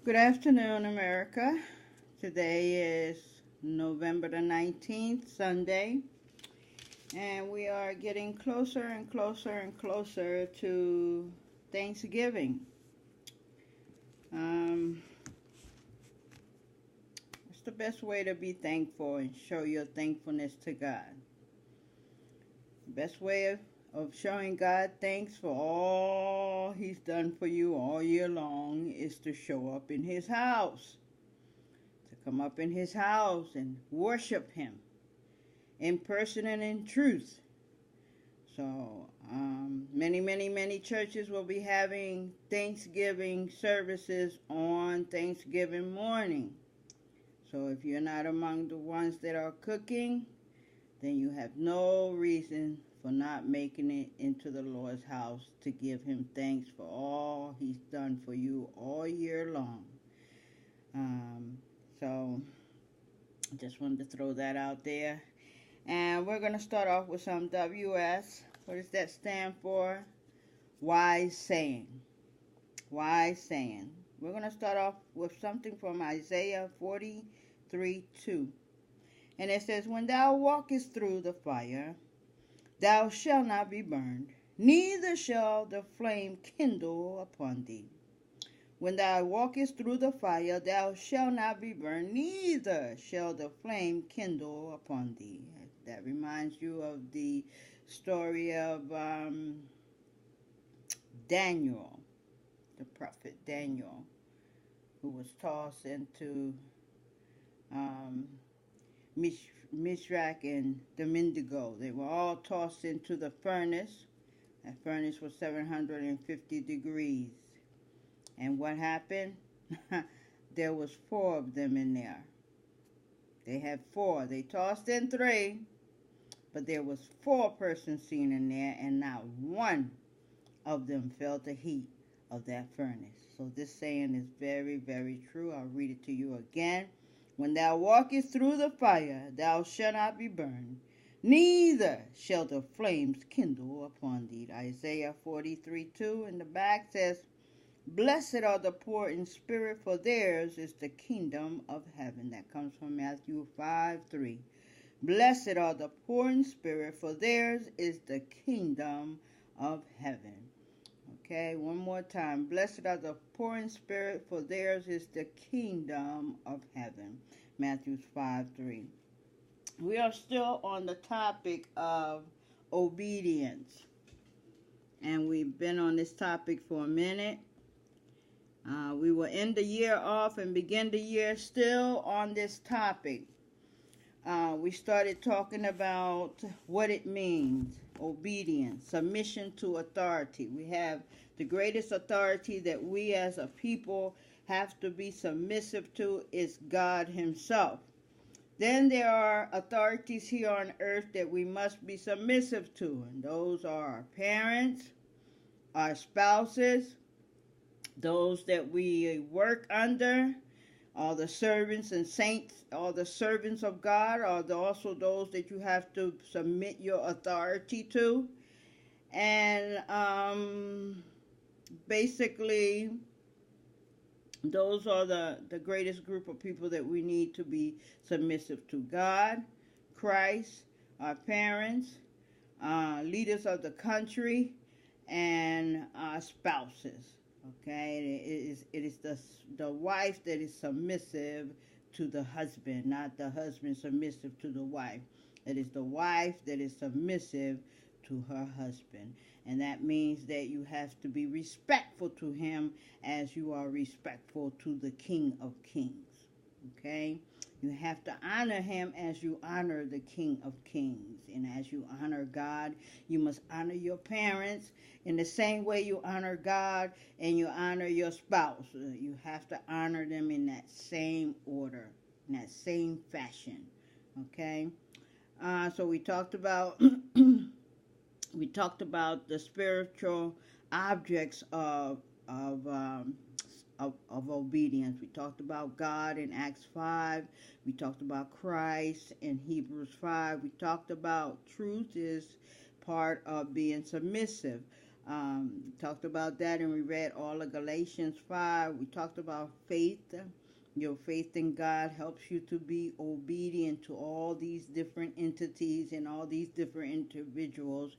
Good afternoon, America. Today is November the 19th, Sunday, and we are getting closer and closer and closer to Thanksgiving. Um, it's the best way to be thankful and show your thankfulness to God. The best way of showing God thanks for all He's done for you all year long is to show up in His house. To come up in His house and worship Him in person and in truth. So many churches will be having Thanksgiving services on Thanksgiving morning. So if you're not among the ones that are cooking, then you have no reason for not making it into the Lord's house to give Him thanks for all He's done for you all year long. So just wanted to throw that out there. And we're going to start off with some WS. What does that stand for? Wise saying. Wise saying. We're going to start off with something from Isaiah 43:2. And it says, When thou walkest through the fire, thou shalt not be burned, neither shall the flame kindle upon thee. When thou walkest through the fire, thou shalt not be burned, neither shall the flame kindle upon thee. That reminds you of the story of Daniel, the prophet Daniel, who was tossed into Mishrak and the Abednego. They were all tossed into the furnace. That furnace was 750 degrees. And what happened? There was 4 of them in there. They had 4. They tossed in 3, but there was 4 persons seen in there, and not one of them felt the heat of that furnace. So this saying is very, very true. I'll read it to you again. When thou walkest through the fire, thou shalt not be burned, neither shall the flames kindle upon thee. Isaiah 43:2 in the back says, Blessed are the poor in spirit, for theirs is the kingdom of heaven. That comes from Matthew 5:3. Blessed are the poor in spirit, for theirs is the kingdom of heaven. Okay, one more time. Blessed are the poor in spirit, for theirs is the kingdom of heaven. Matthew 5:3. We are still on the topic of obedience. And we've been on this topic for a minute. We will end the year off and begin the year still on this topic. We started talking about what it means, obedience, submission to authority. We have the greatest authority that we as a people have to be submissive to is God Himself. Then there are authorities here on earth that we must be submissive to, and those are our parents, our spouses, those that we work under, all the servants and saints, all the servants of God, are also those that you have to submit your authority to. And basically, those are the greatest group of people that we need to be submissive to. God, Christ, our parents, leaders of the country, and our spouses. Okay, it is the wife that is submissive to the husband, not the husband submissive to the wife. It is the wife that is submissive to her husband. And that means that you have to be respectful to him as you are respectful to the King of Kings. Okay? You have to honor him as you honor the King of Kings. And as you honor God, you must honor your parents in the same way you honor God and you honor your spouse. You have to honor them in that same order, in that same fashion. Okay? So we talked about the spiritual objects of obedience. We talked about God in Acts 5. We talked about Christ in Hebrews 5. We talked about truth is part of being submissive. Talked about that, and we read all of Galatians 5. We talked about faith. Your faith in God helps you to be obedient to all these different entities and all these different individuals.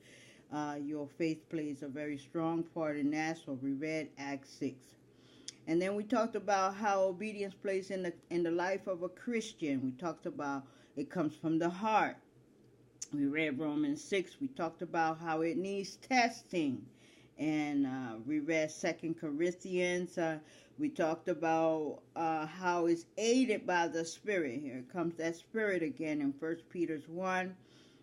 Your faith plays a very strong part in that. So we read Acts 6. And then we talked about how obedience plays in the life of a Christian. We talked about it comes from the heart. We read Romans 6. We talked about how it needs testing. And we read 2 Corinthians. We talked about how it's aided by the Spirit. Here comes that Spirit again in 1 Peter 1.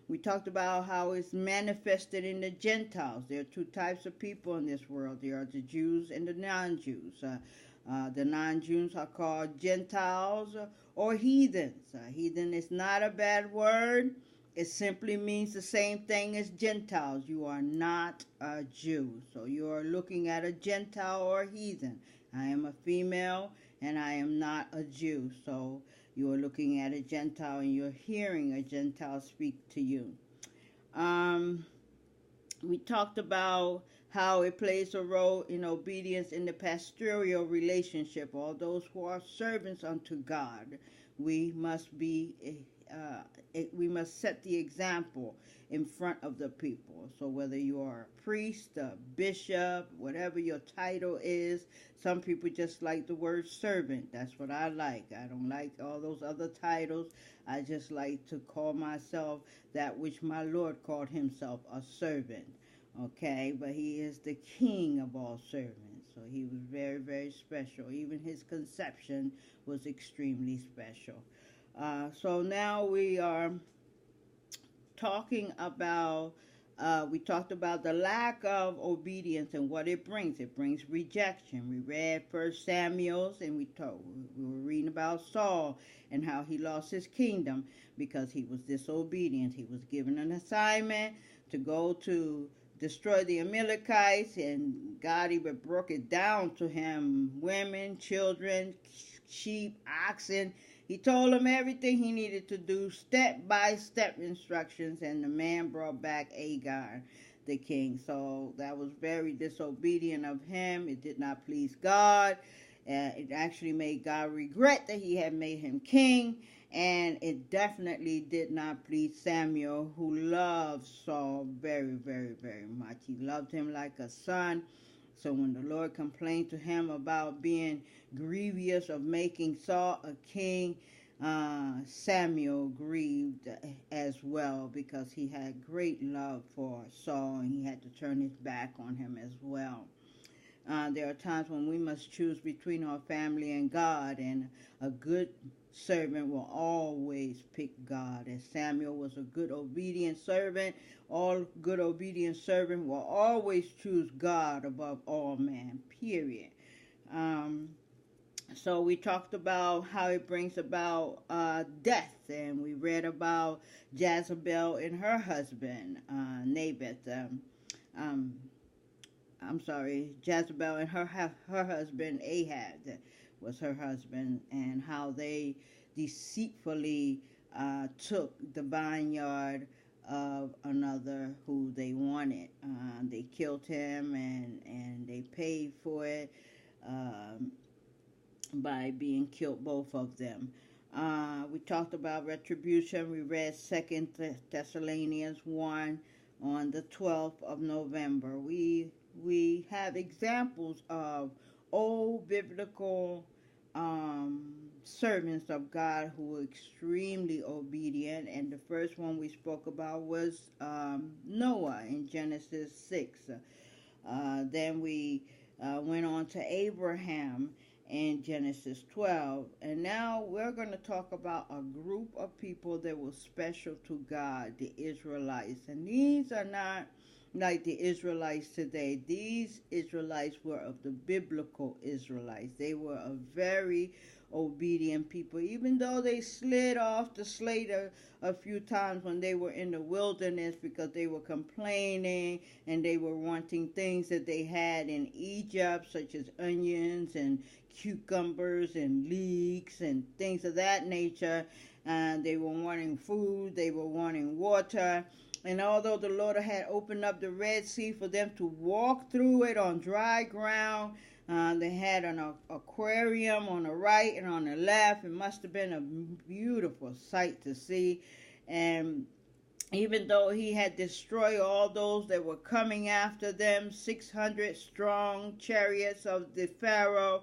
We talked about how it's manifested in the Gentiles. There are two types of people in this world. There are the Jews and the non-Jews. The non-Jews are called Gentiles or heathens. Heathen is not a bad word. It simply means the same thing as Gentiles. You are not a Jew. So you are looking at a Gentile or a heathen. I am a female and I am not a Jew. So you are looking at a Gentile and you're hearing a Gentile speak to you. We talked about how it plays a role in obedience in the pastoral relationship. All those who are servants unto God, we must set the example in front of the people. So whether you are a priest, a bishop, whatever your title is, some people just like the word servant. That's what I like. I don't like all those other titles. I just like to call myself that which my Lord called himself, a servant. Okay, but he is the king of all servants. So he was very, very special. Even his conception was extremely special. So now we are talking about, we talked about the lack of obedience and what it brings. It brings rejection. We read 1 Samuel, and we were reading about Saul and how he lost his kingdom because he was disobedient. He was given an assignment to go to destroy the Amalekites, and God even broke it down to him: women, children, sheep, oxen. He told him everything he needed to do, step-by-step instructions, and the man brought back Agar, the king. So that was very disobedient of him. It did not please God. It actually made God regret that he had made him king, and it definitely did not please Samuel, who loved Saul very, very, very much. He loved him like a son. So when the Lord complained to him about being grievous of making Saul a king, Samuel grieved as well, because he had great love for Saul and he had to turn his back on him as well. There are times when we must choose between our family and God, and a good servant will always pick God. As Samuel was a good obedient servant, all good obedient servant will always choose God above all man, period. So we talked about how it brings about death, and we read about Jezebel and her husband, Naboth. Jezebel and her husband Ahab was her husband, and how they deceitfully took the vineyard of another who they wanted. They killed him, and they paid for it by being killed, both of them. We talked about retribution. We read 2 Thessalonians 1 on the 12th of November. We have examples of old biblical servants of God who were extremely obedient, and the first one we spoke about was Noah in Genesis 6. Then we went on to Abraham in Genesis 12, and now we're going to talk about a group of people that were special to God, the Israelites. And these are not like the Israelites today. These Israelites were of the biblical Israelites. They were a very obedient people, even though they slid off the slate a few times when they were in the wilderness, because they were complaining and they were wanting things that they had in Egypt, such as onions and cucumbers and leeks and things of that nature. And they were wanting food, they were wanting water, And although the Lord had opened up the Red Sea for them to walk through it on dry ground, they had an aquarium on the right and on the left. It must have been a beautiful sight to see. And even though he had destroyed all those that were coming after them, 600 strong chariots of the Pharaoh,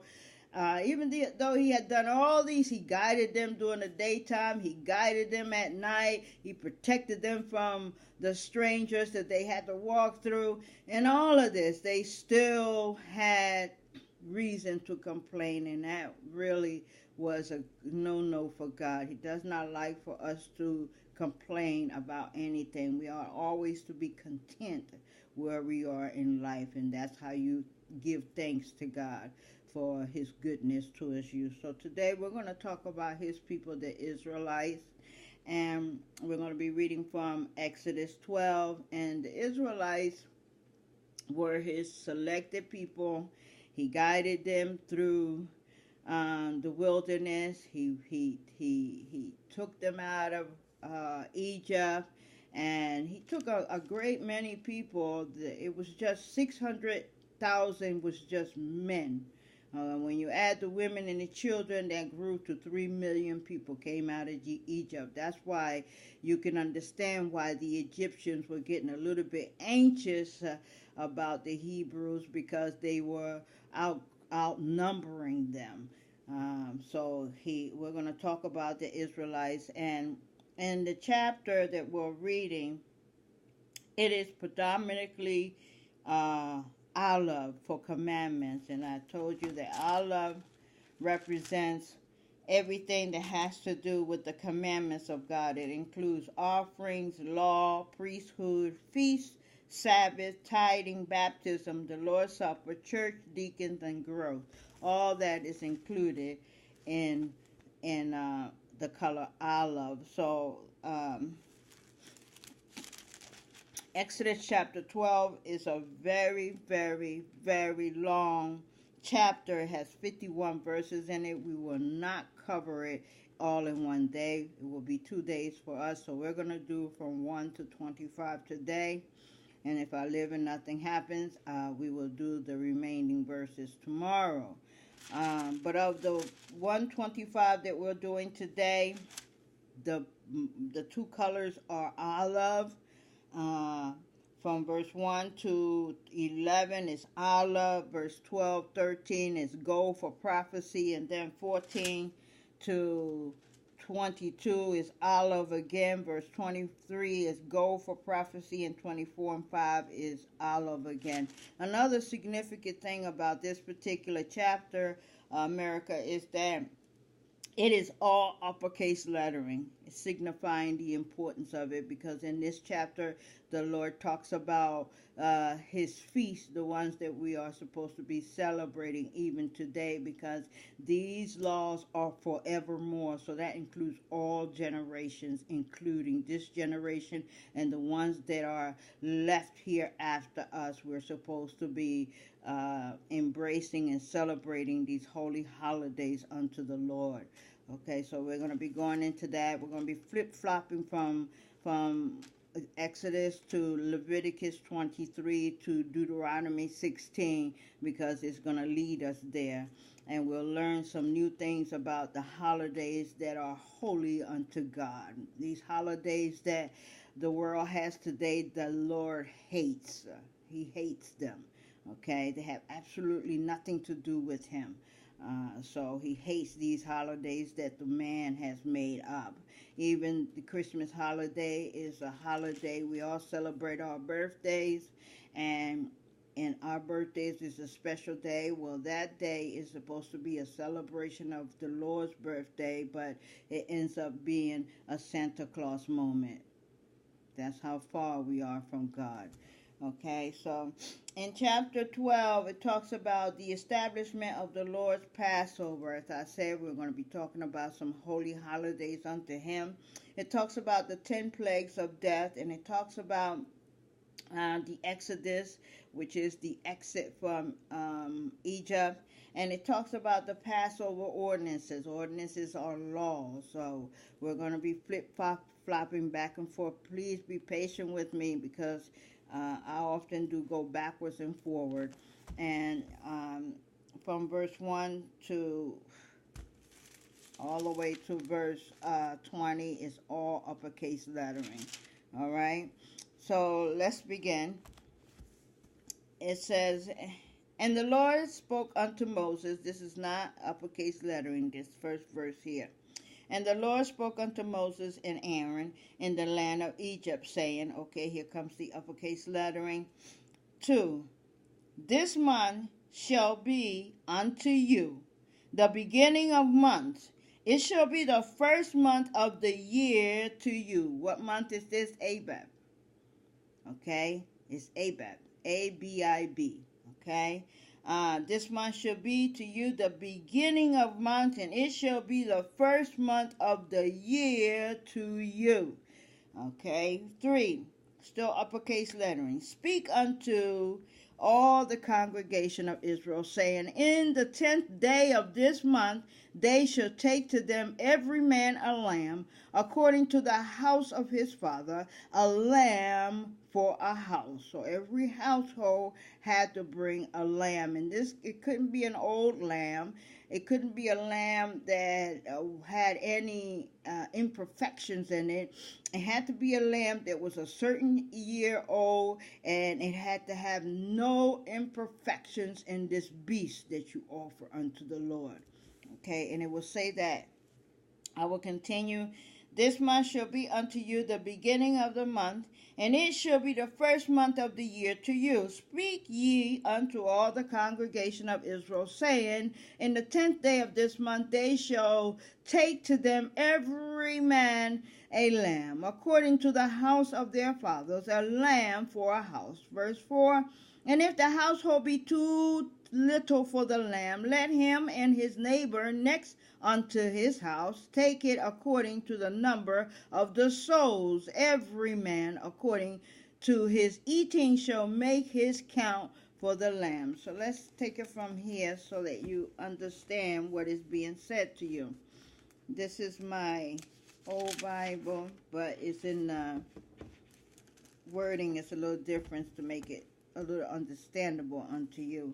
though he had done all these, he guided them during the daytime, he guided them at night, he protected them from the strangers that they had to walk through. And all of this, they still had reason to complain, and that really was a no for God. He does not like for us to complain about anything. We are always to be content where we are in life, and that's how you give thanks to God for his goodness towards you. So today we're going to talk about his people, the Israelites, and we're going to be reading from Exodus 12. And the Israelites were his selected people. He guided them through the wilderness. He took them out of Egypt, and he took a great many people. It was just 600,000 was just men. When you add the women and the children, that grew to 3 million people came out of Egypt. That's why you can understand why the Egyptians were getting a little bit anxious about the Hebrews, because they were outnumbering them. We're going to talk about the Israelites, and in the chapter that we're reading, it is predominantly Aleph for commandments, and I told you that Aleph represents everything that has to do with the commandments of God. It includes offerings, law, priesthood, feasts, Sabbath, tithing, baptism, the Lord's Supper, church, deacons, and growth. All that is included in the color Aleph. So Exodus chapter 12 is a very, very, very long chapter. It has 51 verses in it. We will not cover it all in one day. It will be 2 days for us. So we're going to do from 1 to 25 today. And if I live and nothing happens, we will do the remaining verses tomorrow. But of the 125 that we're doing today, the two colors are Aleph. From verse 1 to 11 is Aleph. Verse 12, 13 is gold for prophecy. And then 14 to 22 is Aleph again. Verse 23 is gold for prophecy. And 24 and 5 is Aleph again. Another significant thing about this particular chapter, America, is that it is all uppercase lettering, signifying the importance of it, because in this chapter, the Lord talks about his feasts, the ones that we are supposed to be celebrating even today, because these laws are forevermore. So that includes all generations, including this generation and the ones that are left here after us. We're supposed to be embracing and celebrating these holy holidays unto the Lord. Okay, so we're going to be going into that. We're going to be flip-flopping from Exodus to Leviticus 23 to Deuteronomy 16, because it's going to lead us there. And we'll learn some new things about the holidays that are holy unto God. These holidays that the world has today, the Lord hates. He hates them. Okay, they have absolutely nothing to do with him. So he hates these holidays that the man has made up. Even the Christmas holiday is a holiday. We all celebrate our birthdays, and our birthdays is a special day. Well, that day is supposed to be a celebration of the Lord's birthday, but it ends up being a Santa Claus moment. That's how far we are from God. Okay, so in chapter 12, it talks about the establishment of the Lord's Passover. As I said, we're going to be talking about some holy holidays unto him. It talks about the 10 plagues of death, and it talks about the Exodus, which is the exit from Egypt. And it talks about the Passover ordinances. Ordinances are laws. So we're going to be flopping back and forth. Please be patient with me because I often do go backwards and forward. And from verse 1 to all the way to verse 20 is all uppercase lettering. All right. So let's begin. It says, and the Lord spoke unto Moses. This is not uppercase lettering, this first verse here. And the Lord spoke unto Moses and Aaron in the land of Egypt, saying, okay, here comes the uppercase lettering. 2. This month shall be unto you the beginning of months. It shall be the first month of the year to you. What month is this? Abib. Okay? It's Abib. A-B-I-B. Okay? This month shall be to you the beginning of months, and it shall be the first month of the year to you. Okay? 3. Still uppercase lettering. Speak unto all the congregation of Israel, saying, in the 10th day of this month they shall take to them every man a lamb, according to the house of his father, a lamb for a house. So every household had to bring a lamb. And this, it couldn't be an old lamb. It couldn't be a lamb that had any imperfections in it. It had to be a lamb that was a certain year old, and it had to have no imperfections in this beast that you offer unto the Lord. Okay, and it will say that, I will continue, this month shall be unto you the beginning of the month, and it shall be the first month of the year to you. Speak ye unto all the congregation of Israel, saying, in the 10th day of this month they shall take to them every man a lamb, according to the house of their fathers, a lamb for a house. Verse 4, and if the household be too little for the lamb, let him and his neighbor next unto his house take it according to the number of the souls. Every man according to his eating shall make his count for the lamb. So let's take it from here so that you understand what is being said to you. This is my old Bible, but it's in the wording. It's a little different to make it a little understandable unto you.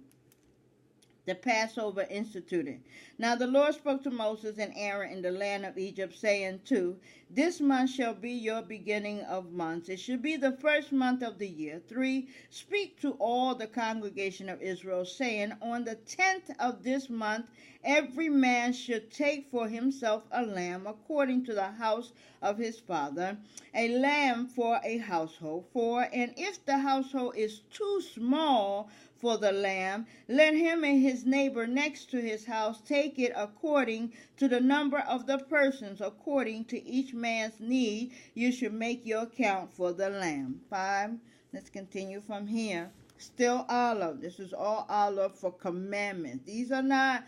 The Passover instituted. Now the Lord spoke to Moses and Aaron in the land of Egypt, saying, 2, this month shall be your beginning of months. It shall be the first month of the year. 3, speak to all the congregation of Israel, saying, on the 10th of this month every man should take for himself a lamb, according to the house of his father, a lamb for a household. 4, and if the household is too small for the lamb, let him and his neighbor next to his house take it according to the number of the persons, according to each man's need. You should make your count for the lamb. 5, let's continue from here. Still olive. This is all olive for commandments. These are not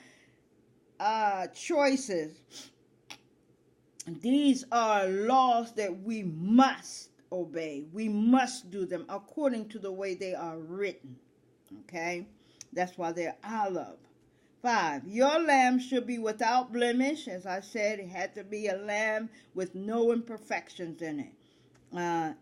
choices. These are laws that we must obey. We must do them according to the way they are written. Okay, that's why they're olive. 5, your lamb should be without blemish. As I said, it had to be a lamb with no imperfections in it.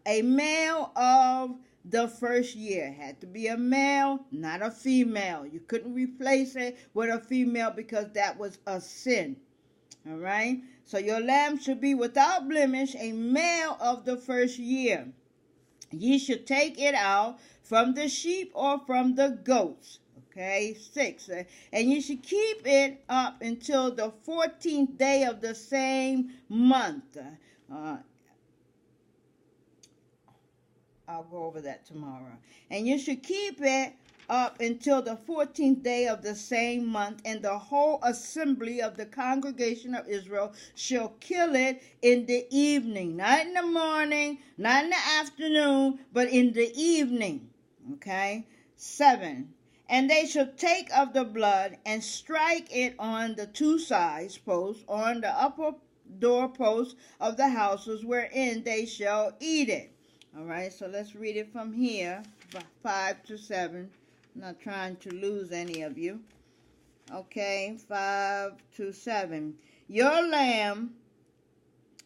A male of the first year. It had to be a male, not a female. You couldn't replace it with a female because that was a sin. All right, so your lamb should be without blemish, a male of the first year. Ye should take it out from the sheep or from the goats. Okay, 6. And you should keep it up until the 14th day of the same month. I'll go over that tomorrow. And you should keep it up until the 14th day of the same month, and the whole assembly of the congregation of Israel shall kill it in the evening. Not in the morning, not in the afternoon, but in the evening. Okay? 7. And they shall take of the blood and strike it on the 2 sides posts, on the upper doorposts of the houses wherein they shall eat it. All right, so let's read it from here, 5 to 7. I'm not trying to lose any of you. Okay, 5 to 7. Your lamb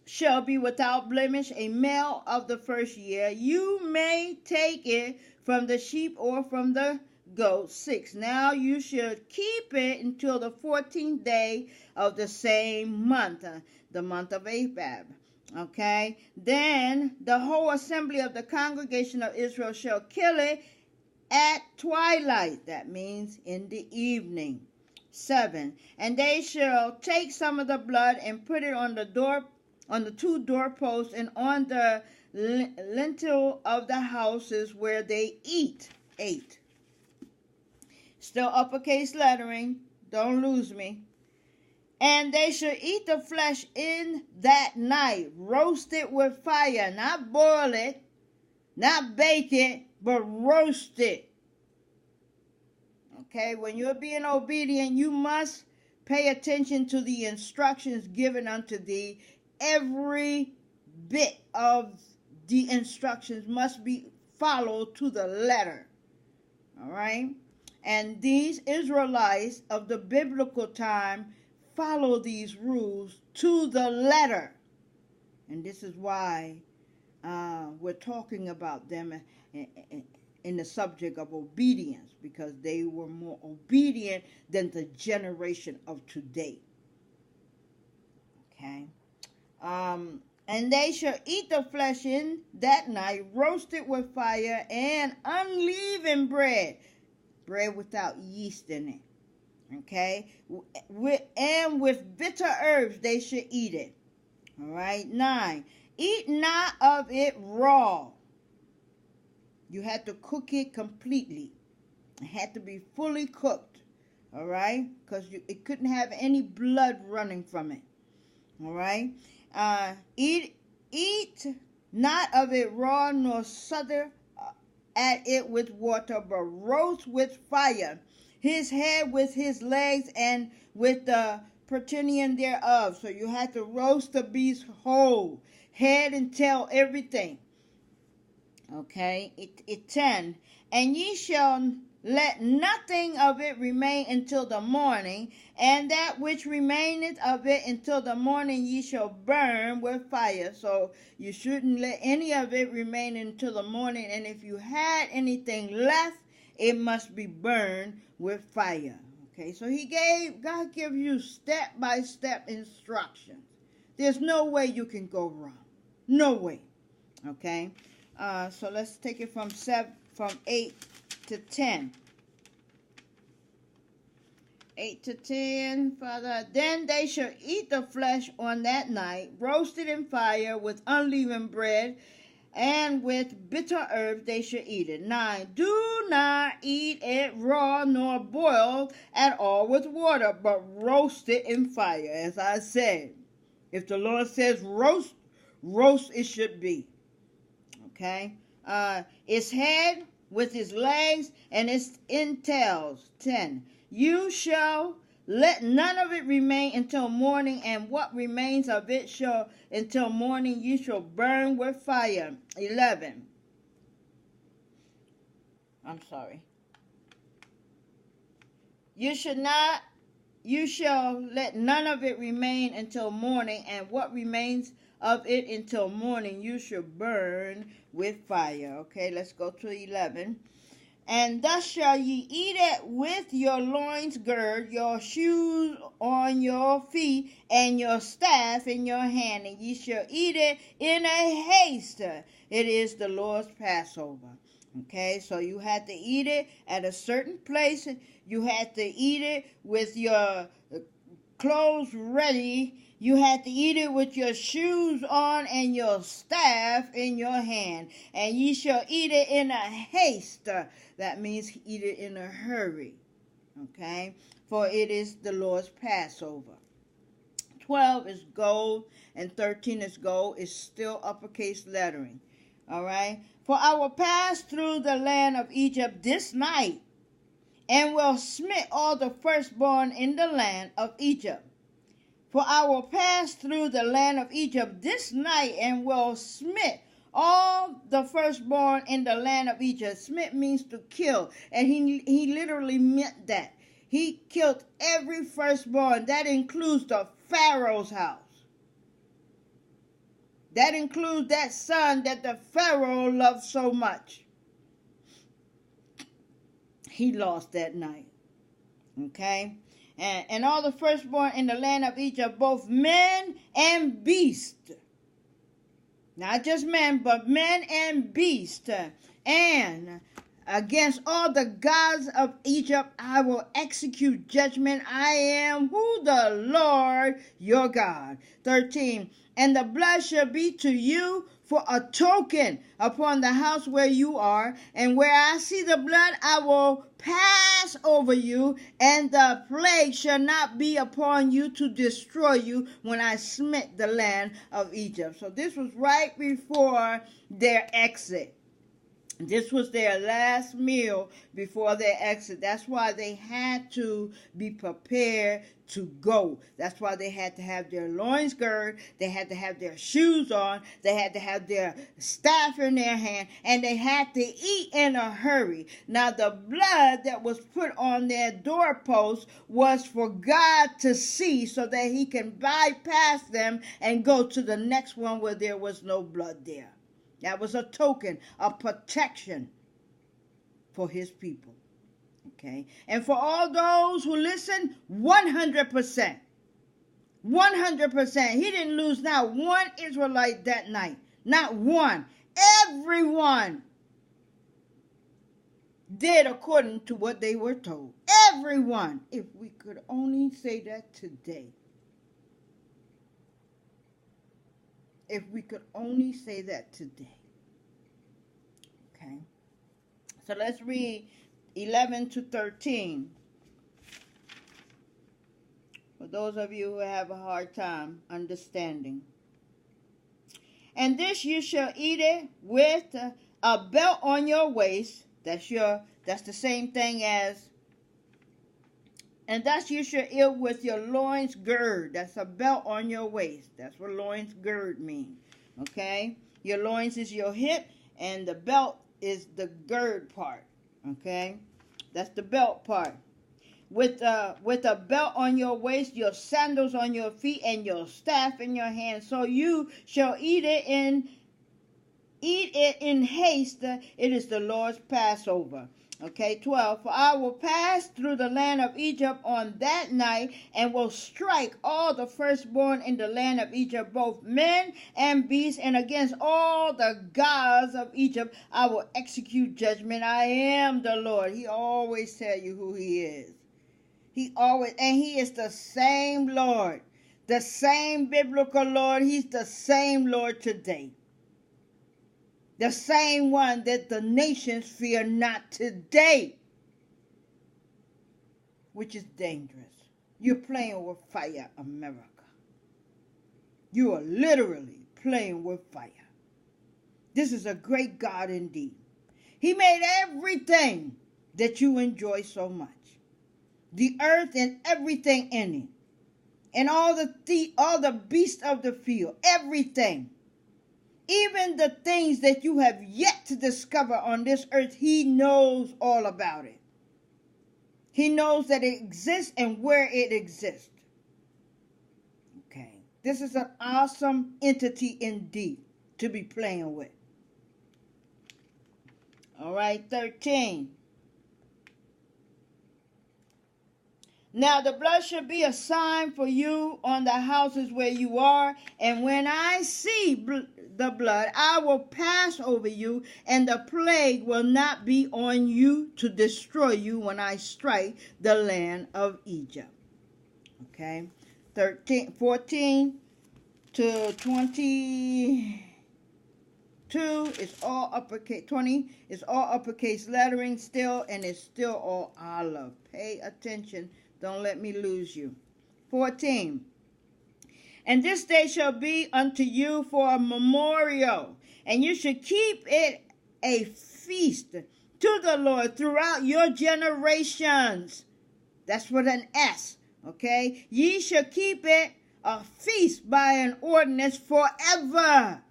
shall be without blemish, a male of the first year. You may take it from the sheep or from the goat. 6. Now you should keep it until the 14th day of the same month, the month of Abib. Okay, then the whole assembly of the congregation of Israel shall kill it at twilight. That means in the evening. 7. And they shall take some of the blood and put it on the 2 doorposts and on the lintel of the houses where they eat. 8. Still uppercase lettering. Don't lose me. And they shall eat the flesh in that night, roast it with fire, not boil it, not bake it, but roast it. Okay, when you're being obedient, you must pay attention to the instructions given unto thee. Every bit of the instructions must be followed to the letter. All right? And these Israelites of the biblical time follow these rules to the letter. And this is why we're talking about them in the subject of obedience, because they were more obedient than the generation of today. Okay. And they shall eat the flesh in that night, roast it with fire, and unleavened bread without yeast in it. Okay, and with bitter herbs they should eat it. All right. 9. Eat not of it raw. You had to cook it completely. It had to be fully cooked. All right, because it couldn't have any blood running from it. All right. Eat not of it raw, nor sother at it with water, but roast with fire his head with his legs and with the pertinion thereof. So you had to roast the beast whole, head and tail, everything. Okay, 10. And ye shall let nothing of it remain until the morning, and that which remaineth of it until the morning ye shall burn with fire. So you shouldn't let any of it remain until the morning, and if you had anything left, it must be burned with fire. Okay, so God gives you step-by-step instructions. There's no way you can go wrong. No way. Okay, so let's take it from 8 to 10. 8 to 10, Father. Then they shall eat the flesh on that night, roasted in fire with unleavened bread, and with bitter herbs they shall eat it. 9. Do not eat it raw nor boiled at all with water, but roast it in fire. As I said, if the Lord says roast it should be. Okay? Its head with its legs and its entails. 10. You shall let none of it remain until morning, and what remains of it shall until morning you shall burn with fire. 11. I'm sorry. You shall let none of it remain until morning, and what remains of it until morning you shall burn with fire. Okay, let's go to 11. And thus shall ye eat it with your loins girded, your shoes on your feet, and your staff in your hand, and ye shall eat it in a haste. It is the Lord's Passover. Okay, so you had to eat it at a certain place. You had to eat it with your clothes ready. You had to eat it with your shoes on and your staff in your hand. And ye shall eat it in a haste. That means eat it in a hurry. Okay? For it is the Lord's Passover. 12 is gold and 13 is gold. It's still uppercase lettering. All right? For I will pass through the land of Egypt this night, and will smite all the firstborn in the land of Egypt. For I will pass through the land of Egypt this night, and will smite all the firstborn in the land of Egypt. Smite means to kill, and he literally meant that. He killed every firstborn. That includes the Pharaoh's house. That includes that son that the Pharaoh loved so much. He lost that night. Okay? And all the firstborn in the land of Egypt, both men and beasts. Not just men, but men and beasts. And against all the gods of Egypt, I will execute judgment. I am who? The Lord your God. 13. And the blood shall be to you for a token upon the house where you are, and where I see the blood, I will pass over you, and the plague shall not be upon you to destroy you when I smite the land of Egypt. So this was right before their exit. This was their last meal before their exit. That's why they had to be prepared to go. That's why they had to have their loins girded. They had to have their shoes on. They had to have their staff in their hand. And they had to eat in a hurry. Now, the blood that was put on their doorposts was for God to see so that he can bypass them and go to the next one where there was no blood there. That was a token of protection for his people. Okay? And for all those who listen, 100%. 100%. He didn't lose not one Israelite that night. Not one. Everyone did according to what they were told. Everyone. If we could only say that today. If we could only say that today. Okay. So let's read 11 to 13. For those of you who have a hard time understanding. And this you shall eat it with a belt on your waist. That's the same thing as. And thus you shall eat with your loins girded. That's a belt on your waist. That's what loins girded mean. Okay? Your loins is your hip, and the belt is the gird part. Okay? That's the belt part. With a belt on your waist, your sandals on your feet, and your staff in your hand. So you shall eat it in haste. It is the Lord's Passover. Okay, 12. For I will pass through the land of Egypt on that night, and will strike all the firstborn in the land of Egypt, both men and beasts, and against all the gods of Egypt I will execute judgment. I am the Lord. He always tell you who he is. And he is the same Lord, the same biblical Lord. He's the same Lord today. The same one that the nations fear not today. Which is dangerous. You're playing with fire, America. You are literally playing with fire. This is a great God indeed. He made everything that you enjoy so much. The earth and everything in it. And all the beasts of the field. Everything. Even the things that you have yet to discover on this earth, he knows all about it. He knows that it exists and where it exists. Okay. This is an awesome entity indeed to be playing with. All right, 13. Now the blood shall be a sign for you on the houses where you are, and when I see the blood, I will pass over you, and the plague will not be on you to destroy you when I strike the land of Egypt. Okay, 14 to 22 is all uppercase. 20 is all uppercase lettering still, and it's still all olive. Pay attention. Don't let me lose you. 14. And this day shall be unto you for a memorial, and you shall keep it a feast to the Lord throughout your generations. That's with an S, okay? Ye shall keep it a feast by an ordinance forever.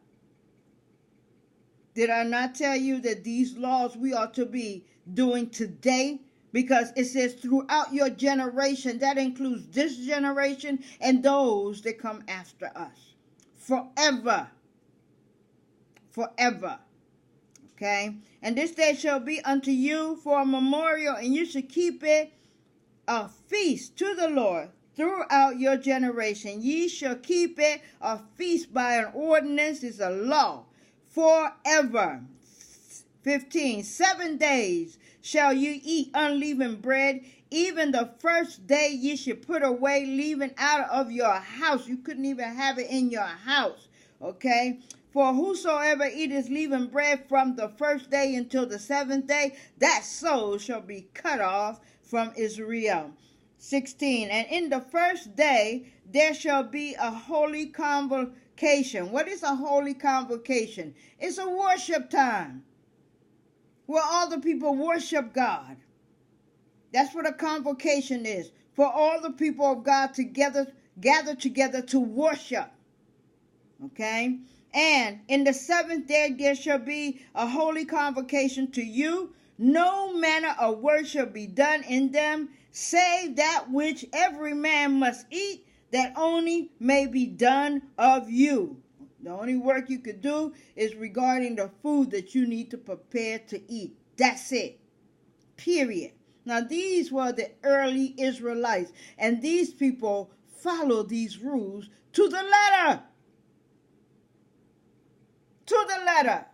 Did I not tell you that these laws we ought to be doing today? because it says throughout your generation. That includes this generation and those that come after us. Forever. Forever. Okay? And this day shall be unto you for a memorial, and you should keep it a feast to the Lord throughout your generation. Ye shall keep it a feast by an ordinance, is a law, forever. 15. 7 days shall you eat unleavened bread. Even the first day ye should put away leaven out of your house. You couldn't even have it in your house. Okay? For whosoever eateth leavened bread from the first day until the 7th day, that soul shall be cut off from Israel. 16. And in the first day there shall be a holy convocation. What is a holy convocation? It's a worship time where all the people worship God. That's what a convocation is. For all the people of God together, gather together to worship. Okay? And in the 7th day there shall be a holy convocation to you. No manner of work shall be done in them, save that which every man must eat, that only may be done of you. The only work you could do is regarding the food that you need to prepare to eat. That's it. Period. Now, these were the early Israelites, and these people followed these rules to the letter. To the letter.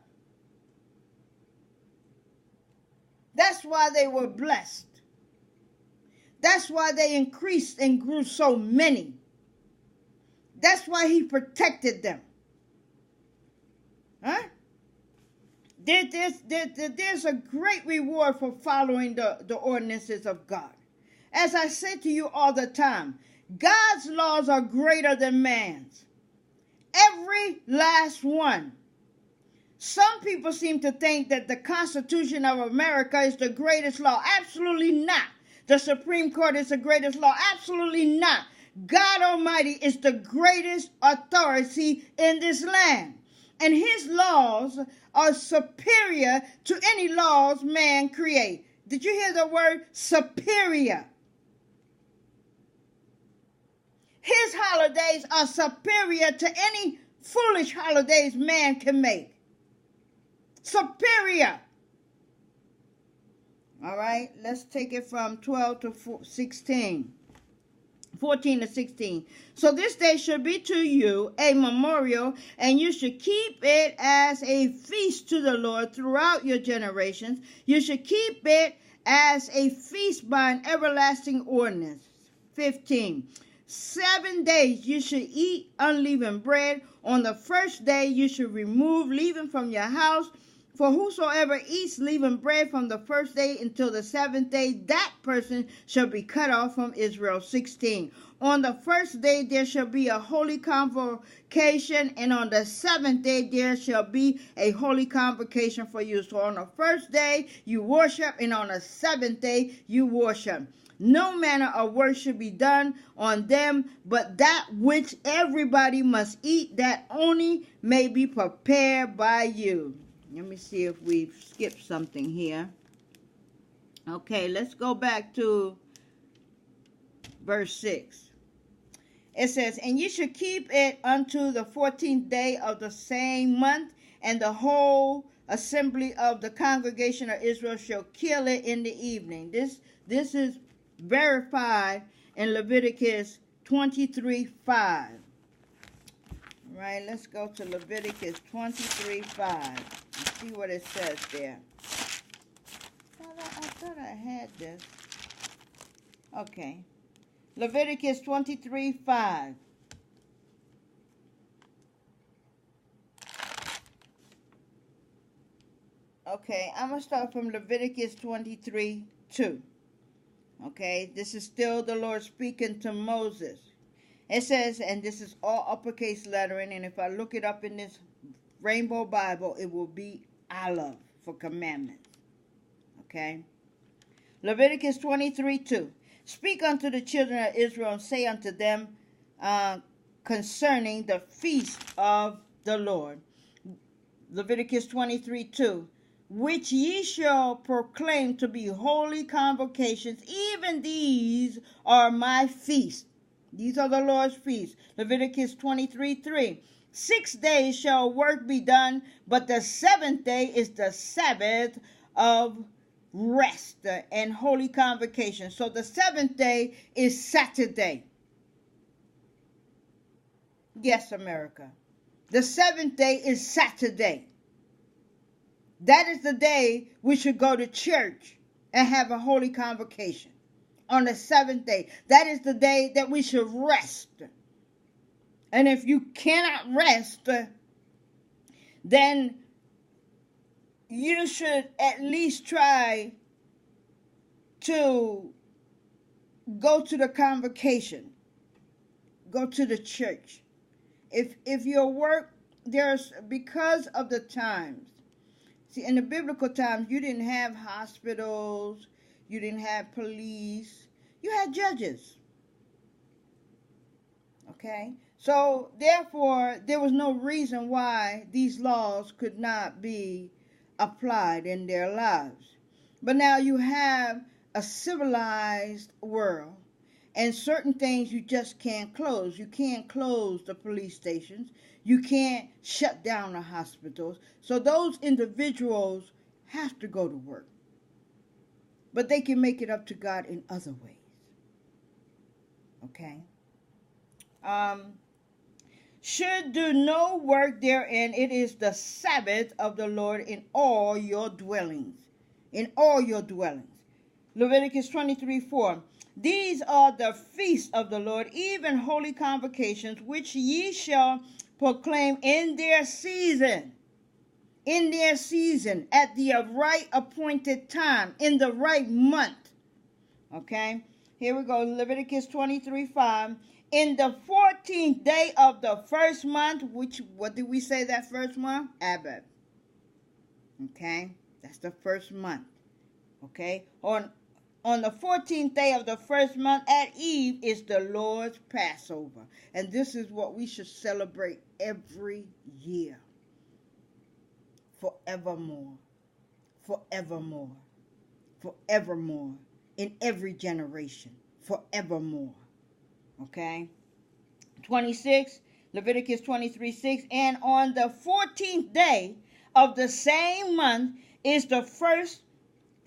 That's why they were blessed. That's why they increased and grew so many. That's why he protected them. Huh? There's a great reward for following the ordinances of God. As I say to you all the time, God's laws are greater than man's. Every last one. Some people seem to think that the Constitution of America is the greatest law. Absolutely not. The Supreme Court is the greatest law. Absolutely not. God Almighty is the greatest authority in this land. And his laws are superior to any laws man create. Did you hear the word superior? His holidays are superior to any foolish holidays man can make. Superior. All right, let's take it from 12 to 16. 14 to 16. So this day should be to you a memorial, and you should keep it as a feast to the Lord throughout your generations. You should keep it as a feast by an everlasting ordinance. 15. 7 days you should eat unleavened bread. On the first day you should remove leaven from your house. For whosoever eats leavened bread from the first day until the 7th day, that person shall be cut off from Israel. 16. On the first day there shall be a holy convocation, and on the 7th day there shall be a holy convocation for you. So on the first day you worship, and on the 7th day you worship. No manner of work should be done on them, but that which everybody must eat, that only may be prepared by you. Let me see if we've skipped something here. Okay, let's go back to verse 6. It says, and ye should keep it unto the 14th day of the same month, and the whole assembly of the congregation of Israel shall kill it in the evening. This is verified in Leviticus 23:5. Right, let's go to Leviticus 23:5 and see what it says there. I thought I had this. Okay. Leviticus 23:5. Okay, I'm going to start from Leviticus 23:2. Okay, this is still the Lord speaking to Moses. It says, and this is all uppercase lettering, and if I look it up in this Rainbow Bible, it will be Aleph for commandments. Okay? Leviticus 23:2. Speak unto the children of Israel, and say unto them concerning the feast of the Lord. Leviticus 23:2. which ye shall proclaim to be holy convocations, even these are my feasts. These are the Lord's feasts. Leviticus 23:3. 6 days shall work be done, but the seventh day is the Sabbath of rest and holy convocation. So the seventh day is Saturday. Yes, America. The seventh day is Saturday. That is the day we should go to church and have a holy convocation. On the seventh day. That is the day that we should rest. And if you cannot rest, then you should at least try to go to the convocation. Go to the church. If your work, there's, because of the times. See, in the biblical times, you didn't have hospitals. You didn't have police. You had judges. Okay? So, therefore, there was no reason why these laws could not be applied in their lives. But now you have a civilized world, and certain things you just can't close. You can't close the police stations. You can't shut down the hospitals. So those individuals have to go to work. But they can make it up to God in other ways. Okay? Should do no work therein. It is the Sabbath of the Lord in all your dwellings. In all your dwellings. Leviticus 23:4. These are the feasts of the Lord, even holy convocations, which ye shall proclaim in their season. In their season, at the right appointed time, in the right month. Okay? Here we go. Leviticus 23:5. In the 14th day of the first month, which, what did we say that first month? Abib. Okay? That's the first month. Okay? On the 14th day of the first month at eve is the Lord's Passover. And this is what we should celebrate every year. Forevermore. Forevermore. Forevermore. In every generation. Forevermore. Okay? 26, Leviticus 23:6. And on the 14th day of the same month is the first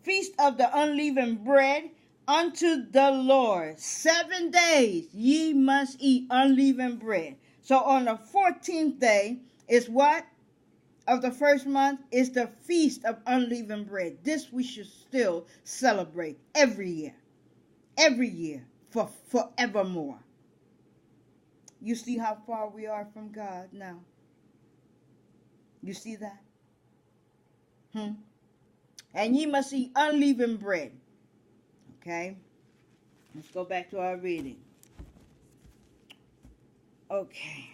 feast of the unleavened bread unto the Lord. 7 days ye must eat unleavened bread. So on the 14th day is what? Of the first month is the feast of unleavened bread. This we should still celebrate every year. Every year. For forevermore. You see how far we are from God now? You see that? And ye must eat unleavened bread. Okay? Let's go back to our reading. Okay.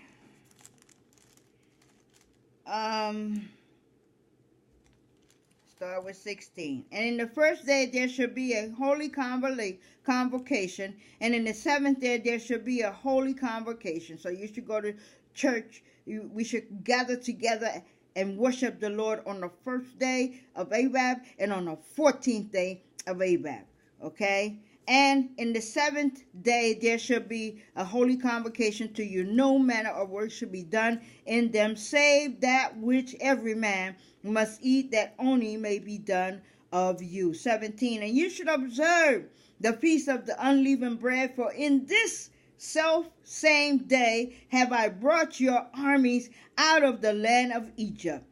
Start with 16. And in the first day there should be a holy convocation, and in the seventh day there should be a holy convocation. So you should go to church. We should gather together and worship the Lord on the first day of Abib and on the 14th day of Abib. Okay? And in the seventh day there should be a holy convocation to you. No manner of work should be done in them, save that which every man must eat, that only may be done of you. 17. And you should observe the feast of the unleavened bread, for in this same day have I brought your armies out of the land of Egypt.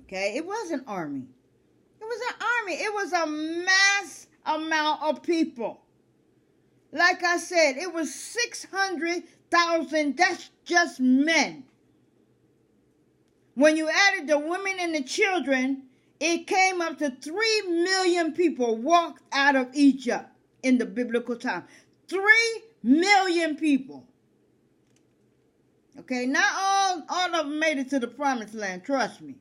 Okay? It was an army. It was an army. It was a mass amount of people. Like I said, it was 600,000. That's just men. When you added the women and the children, it came up to 3 million people walked out of Egypt in the biblical time. 3 million people. Okay, not all of them made it to the promised land, trust me.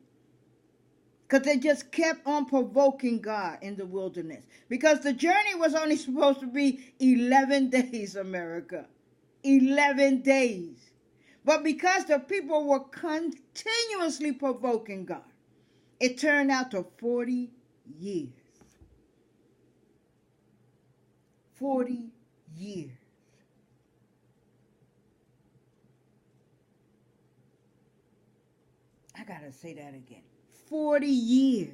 Because they just kept on provoking God in the wilderness. Because the journey was only supposed to be 11 days, America. 11 days. But because the people were continuously provoking God, It turned out to 40 years. 40 years. I gotta say that again. 40 years.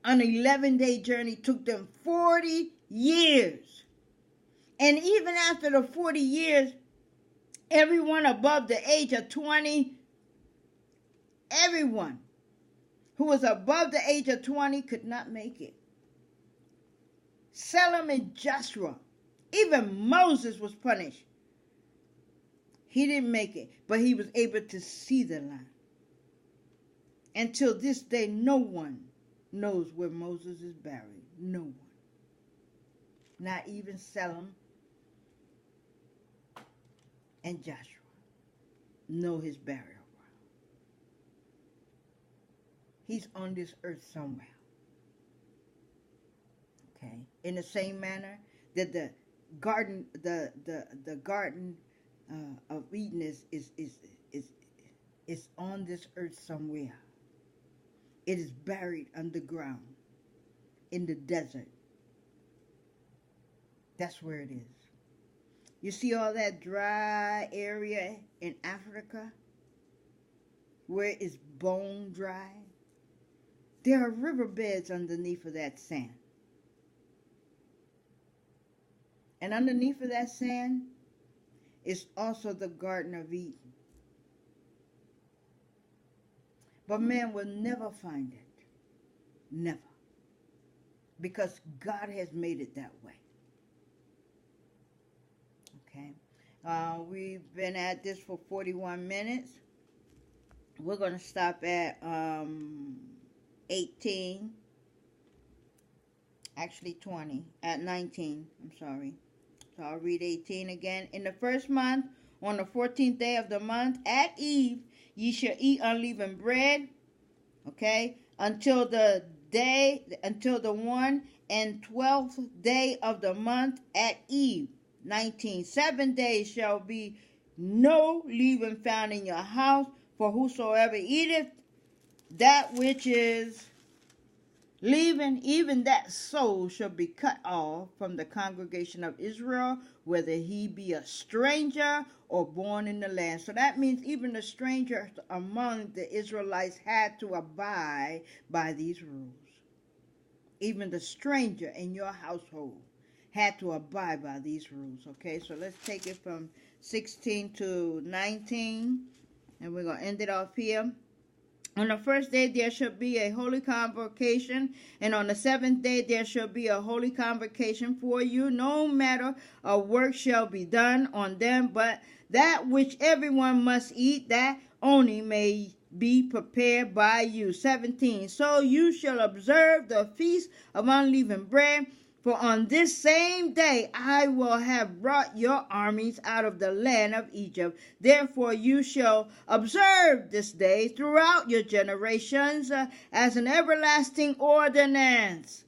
An 11-day journey took them 40 years. And even after the 40 years, everyone above the age of 20, everyone who was above the age of 20 could not make it. Salem and Joshua, even Moses was punished. He didn't make it, but he was able to see the land. Until this day, no one knows where Moses is buried. No one. Not even Salem and Joshua know his burial ground. He's on this earth somewhere. Okay. In the same manner that the garden, the garden of Eden is on this earth somewhere. It is buried underground in the desert. That's where it is. You see all that dry area in Africa where it's bone dry? There are riverbeds underneath of that sand. And underneath of that sand is also the Garden of Eden. But man will never find it. Never. Because God has made it that way. Okay. We've been at this for 41 minutes. We're going to stop at 18. Actually 20. At 19. I'm sorry. So I'll read 18 again. In the first month, on the 14th day of the month, at eve, ye shall eat unleavened bread, okay, until the 1 and 12th day of the month at eve. 19. 7 days shall be no leaven found in your house, for whosoever eateth that which is leaven, even that soul shall be cut off from the congregation of Israel, whether he be a stranger or born in the land. So that means even the strangers among the Israelites had to abide by these rules. Even the stranger in your household had to abide by these rules. Okay, so let's take it from 16 to 19, and we're going to end it off here. On the first day there shall be a holy convocation, and on the 7th day there shall be a holy convocation for you. No matter of work shall be done on them, but that which everyone must eat, that only may be prepared by you. 17. So you shall observe the feast of unleavened bread, for on this same day I will have brought your armies out of the land of Egypt. Therefore you shall observe this day throughout your generations as an everlasting ordinance.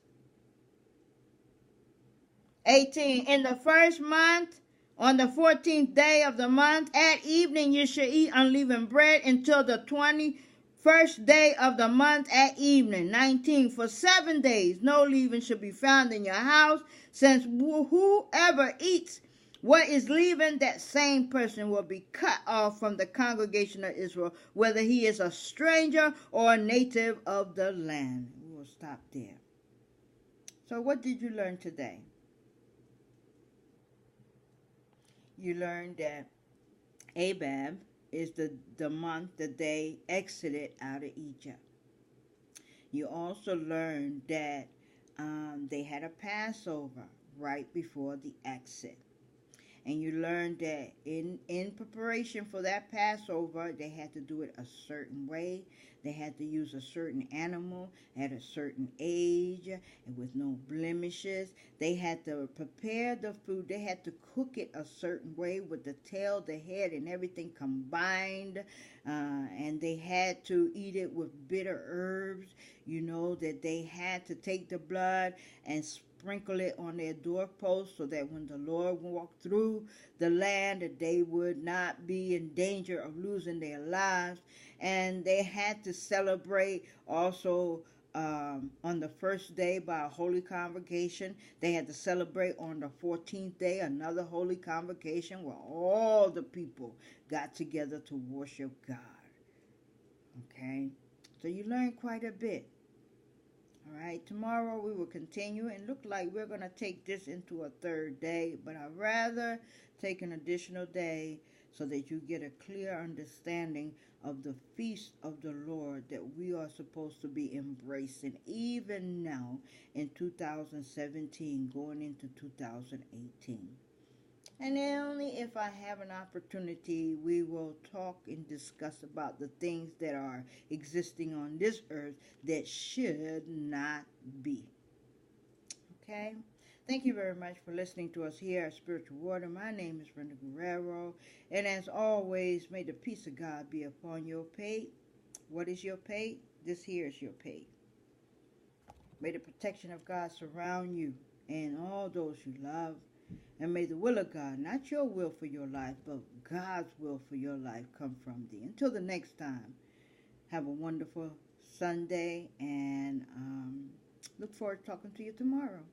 18. In the first month, on the 14th day of the month, at evening you shall eat unleavened bread until the 21st day of the month at evening. 19. For 7 days no leaven shall be found in your house, since whoever eats what is leavened, that same person will be cut off from the congregation of Israel, whether he is a stranger or a native of the land. We will stop there. So what did you learn today? You learned that Abab is the month that they exited out of Egypt. You also learned that they had a Passover right before the exit. And you learned that in preparation for that Passover, they had to do it a certain way. They had to use a certain animal at a certain age and with no blemishes. They had to prepare the food. They had to cook it a certain way with the tail, the head, and everything combined. And they had to eat it with bitter herbs. You know that they had to take the blood and sprinkle it on their doorposts so that when the Lord walked through the land, that they would not be in danger of losing their lives. And they had to celebrate also on the first day by a holy convocation. They had to celebrate on the 14th day another holy convocation where all the people got together to worship God. Okay, so you learned quite a bit. All right, tomorrow we will continue and look like we're going to take this into a third day, but I'd rather take an additional day so that you get a clear understanding of the feast of the Lord that we are supposed to be embracing even now in 2017 going into 2018. And only if I have an opportunity, we will talk and discuss about the things that are existing on this earth that should not be. Okay? Thank you very much for listening to us here at Spiritual Water. My name is Brenda Guerrero. And as always, may the peace of God be upon your pate. What is your pate? This here is your pate. May the protection of God surround you and all those you love. And may the will of God, not your will for your life, but God's will for your life come from thee. Until the next time, have a wonderful Sunday and look forward to talking to you tomorrow.